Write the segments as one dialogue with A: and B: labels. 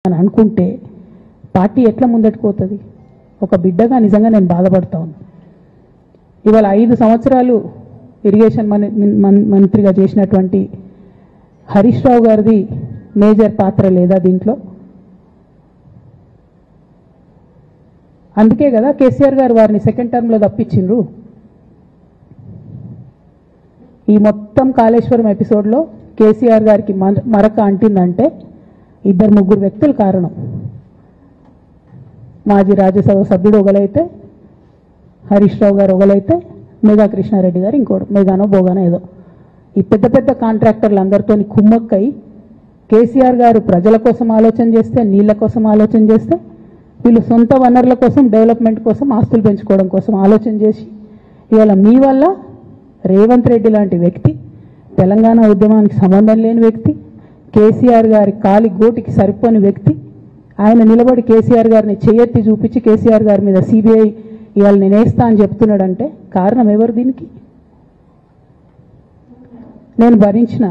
A: అని అనుకుంటే పార్టీ ఎట్లా ముందటికి పోతుంది? ఒక బిడ్డగా నిజంగా నేను బాధపడతా ఉన్నాను. ఇవాళ 5 సంవత్సరాలు ఇరిగేషన్ మంత్రిగా చేసినటువంటి హరీష్ రావు గారిది మేజర్ పాత్ర లేదా దీంట్లో? అందుకే కదా కేసీఆర్ గారు వారిని సెకండ్ టర్మ్లో తప్పించిండ్రు. ఈ మొత్తం కాళేశ్వరం ఎపిసోడ్లో కేసీఆర్ గారికి మరక అంటిందంటే 2-3 వ్యక్తులు కారణం. మాజీ రాజ్యసభ సభ్యుడు ఒకలైతే, హరీష్ రావు గారు ఒకలైతే, మేఘా కృష్ణారెడ్డి గారు ఇంకోడు, మేఘానో బోగానో ఏదో. ఈ పెద్ద పెద్ద కాంట్రాక్టర్లు అందరితో కుమ్మక్కై కేసీఆర్ గారు ప్రజల కోసం ఆలోచన చేస్తే, నీళ్ల కోసం ఆలోచన చేస్తే, వీళ్ళు సొంత వనరుల కోసం, డెవలప్మెంట్ కోసం, ఆస్తులు పెంచుకోవడం కోసం ఆలోచన చేసి ఇవాళ మీ వల్ల రేవంత్ రెడ్డి లాంటి వ్యక్తి, తెలంగాణ ఉద్యమానికి సంబంధం లేని వ్యక్తి, కేసీఆర్ గారి కాలి గోటికి సరిపోని వ్యక్తి, ఆయన నిలబడి కేసీఆర్ గారిని చేయెత్తి చూపించి కేసీఆర్ గారి మీద సిబిఐ ఇవాళ నేను వేస్తా అని చెప్తున్నాడంటే కారణం ఎవరు దీనికి? నేను భరించిన,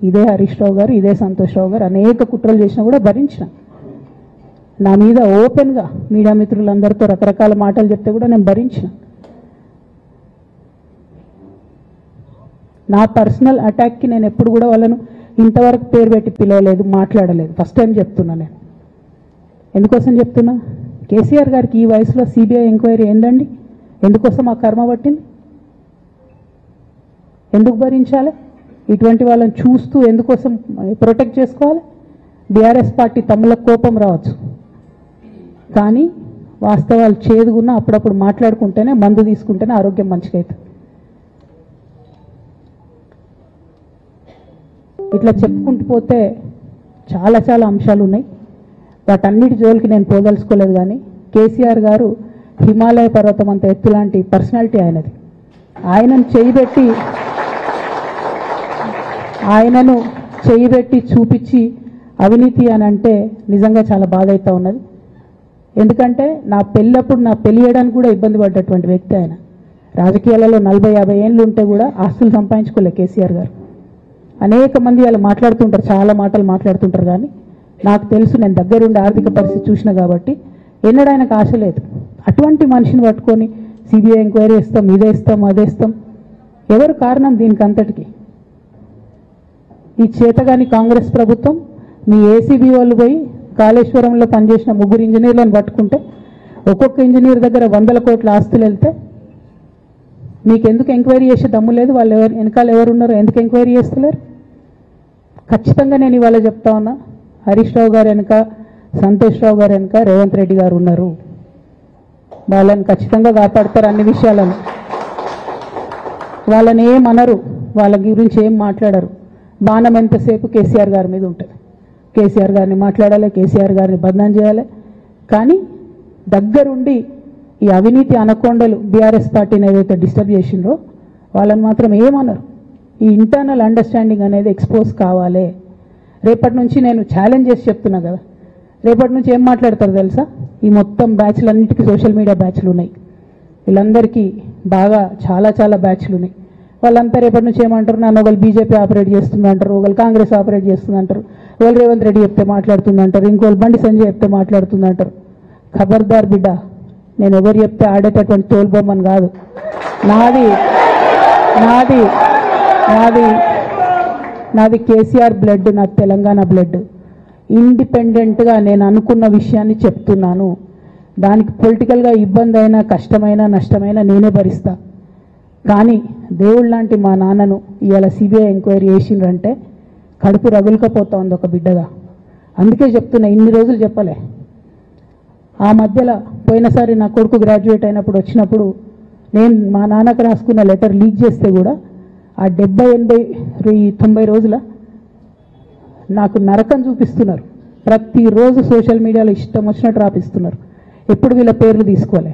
A: ఇదే హరీష్ రావు గారు, ఇదే సంతోష్ రావు గారు అనేక కుట్రలు చేసినా కూడా భరించిన. నా మీద ఓపెన్గా మీడియా మిత్రులందరితో రకరకాల మాటలు చెప్తే కూడా నేను భరించిన. నా పర్సనల్ అటాక్కి నేను ఎప్పుడు కూడా వాళ్ళను ఇంతవరకు పేరు పెట్టి పిలవలేదు, మాట్లాడలేదు. ఫస్ట్ టైం చెప్తున్నా. నేను ఎందుకోసం చెప్తున్నా? కేసీఆర్ గారికి ఈ వయసులో సిబిఐ ఎంక్వైరీ ఏందండి? ఎందుకోసం ఆ కర్మ పట్టింది? ఎందుకు భరించాలి? ఇటువంటి వాళ్ళని చూస్తూ ఎందుకోసం ప్రొటెక్ట్ చేసుకోవాలి? బీఆర్ఎస్ పార్టీ తమ్ముల కోపం రావచ్చు, కానీ వాస్తవాలు చేదుగున్నా అప్పుడప్పుడు మాట్లాడుకుంటేనే, మందు తీసుకుంటేనే ఆరోగ్యం మంచిగా అవుతుంది. ఇట్లా చెప్పుకుంటూ పోతే చాలా చాలా అంశాలు ఉన్నాయి. వాటన్నిటి జోలికి నేను పోదలుచుకోలేదు. కానీ కేసీఆర్ గారు హిమాలయ పర్వతం అంత ఎత్తు లాంటి పర్సనాలిటీ ఆయనది. ఆయనను చేయబెట్టి చూపించి అవినీతి అని అంటే నిజంగా చాలా బాధ అవుతా ఉన్నది. ఎందుకంటే నా పెళ్ళప్పుడు నా పెళ్లి చేయడానికి కూడా ఇబ్బంది పడ్డటువంటి వ్యక్తి ఆయన. రాజకీయాలలో 40-50 ఏళ్ళు ఉంటే కూడా ఆస్తులు సంపాదించుకోలే కేసీఆర్ గారు. అనేక మంది వాళ్ళు మాట్లాడుతుంటారు, చాలా మాటలు మాట్లాడుతుంటారు, కానీ నాకు తెలుసు, నేను దగ్గరుండి ఆర్థిక పరిస్థితి చూసిన కాబట్టి ఎన్నడూ ఆయనకు ఆశ లేదు. అటువంటి మనిషిని పట్టుకొని సిబిఐ ఎంక్వైరీ ఇస్తాం, ఇదేస్తాం, అదేస్తాం. ఎవరు కారణం దీనికి అంతటికి? ఈ చేతగాని కాంగ్రెస్ ప్రభుత్వం మీ ఏసీబీ వాళ్ళు పోయి కాళేశ్వరంలో పనిచేసిన 3 ఇంజనీర్లను పట్టుకుంటే ఒక్కొక్క ఇంజనీర్ దగ్గర 100 కోట్ల ఆస్తులు వెళ్తే మీకెందుకు ఎంక్వైరీ చేసే దమ్ము లేదు? వాళ్ళు వెనకాల ఎవరున్నారో ఎందుకు ఎంక్వైరీ చేస్తలేరు? ఖచ్చితంగా నేను ఇవాళ చెప్తా ఉన్నా, హరీష్ రావు గారు వెనుక, సంతోష్ రావు గారు వెనుక రేవంత్ రెడ్డి గారు ఉన్నారు. వాళ్ళని ఖచ్చితంగా కాపాడతారు అన్ని విషయాలను. వాళ్ళని ఏమనరు, వాళ్ళ గురించి ఏం మాట్లాడరు. బాణం ఎంతసేపు కేసీఆర్ గారి మీద ఉంటుంది. కేసీఆర్ గారిని మాట్లాడాలి, కేసీఆర్ గారిని బదనాం చేయాలి. కానీ దగ్గరుండి ఈ అవినీతి అనకొండలు బీఆర్ఎస్ పార్టీని ఏదైతే డిస్టర్బ్ చేసిండ్రో వాళ్ళని మాత్రం ఏమన్నారు. ఈ ఇంటర్నల్ అండర్స్టాండింగ్ అనేది ఎక్స్పోజ్ కావాలి. రేపటి నుంచి నేను ఛాలెంజ్ చేసి చెప్తున్నా కదా, రేపటి నుంచి ఏం మాట్లాడతారు తెలుసా? ఈ మొత్తం బ్యాచ్లన్నిటికీ సోషల్ మీడియా బ్యాచ్లు ఉన్నాయి. వీళ్ళందరికీ బాగా చాలా చాలా బ్యాచ్లు ఉన్నాయి. వాళ్ళంతా రేపటి నుంచి ఏమంటారు? నన్ను ఒకళ్ళు బీజేపీ ఆపరేట్ చేస్తుంది అంటారు, ఒకళ్ళు కాంగ్రెస్ ఆపరేట్ చేస్తుంది అంటారు, ఒకళ్ళు రేవంత్ రెడ్డి చెప్తే మాట్లాడుతుంది అంటారు, ఇంకోళ్ళు బండి సంజయ్ చెప్తే మాట్లాడుతుంది అంటారు. ఖబర్దార్ బిడ్డ, నేను ఎవరు చెప్తే ఆడేటటువంటి తోలుబొమ్మని కాదు. నాది నాది నాది నాది కేసీఆర్ బ్లడ్, నాది తెలంగాణ బ్లడ్. ఇండిపెండెంట్గా నేను అనుకున్న విషయాన్ని చెప్తున్నాను. దానికి పొలిటికల్గా ఇబ్బంది అయినా, కష్టమైనా, నష్టమైనా నేనే భరిస్తా. కానీ దేవుళ్ళ లాంటి మా నాన్నను ఇవాళ సిబిఐ ఎంక్వైరీ చేసిండ్రంటే కడుపు రగులుకపోతా ఉంది ఒక బిడ్డగా. అందుకే చెప్తున్నా, ఇన్ని రోజులు చెప్పలే. ఆ మధ్యలో పోయినసారి నా కొడుకు గ్రాడ్యుయేట్ అయినప్పుడు వచ్చినప్పుడు నేను మా నాన్నకు రాసుకున్న లెటర్ లీక్ చేస్తే కూడా ఆ 70, 80, 90 రోజుల నాకు నరకం చూపిస్తున్నారు. ప్రతిరోజు సోషల్ మీడియాలో ఇష్టం వచ్చినట్టు రాపిస్తున్నారు. ఎప్పుడు వీళ్ళ పేర్లు తీసుకోలే,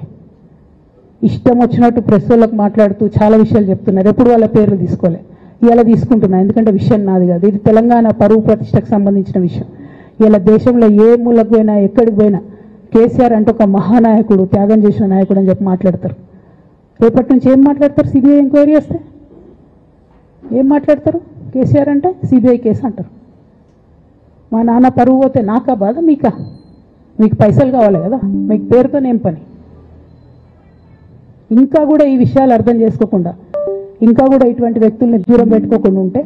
A: ఇష్టం వచ్చినట్టు ప్రెస్ వాళ్ళకు మాట్లాడుతూ చాలా విషయాలు చెప్తున్నారు. ఎప్పుడు వాళ్ళ పేర్లు తీసుకోలే. ఇలా తీసుకుంటున్నా, ఎందుకంటే విషయం నాది కాదు. ఇది తెలంగాణ పరువు ప్రతిష్టకు సంబంధించిన విషయం. ఇలా దేశంలో ఏ మూలకు పోయినా, ఎక్కడికి పోయినా కేసీఆర్ అంటే ఒక మహానాయకుడు, త్యాగం చేసిన నాయకుడు అని చెప్పి మాట్లాడతారు. రేపటి నుంచి ఏం మాట్లాడతారు? సిబిఐ ఎంక్వైరీ చేస్తే ఏం మాట్లాడతారు? కేసీఆర్ అంటే సిబిఐ కేసు అంటారు. మా నాన్న పరువు పోతే నాకా బాధ మీకా? మీకు పైసలు కావాలి కదా, మీకు పేరుతోనేం పని? ఇంకా కూడా ఈ విషయాలు అర్థం చేసుకోకుండా, ఇంకా కూడా ఇటువంటి వ్యక్తుల్ని దూరం పెట్టుకోకుండా ఉంటే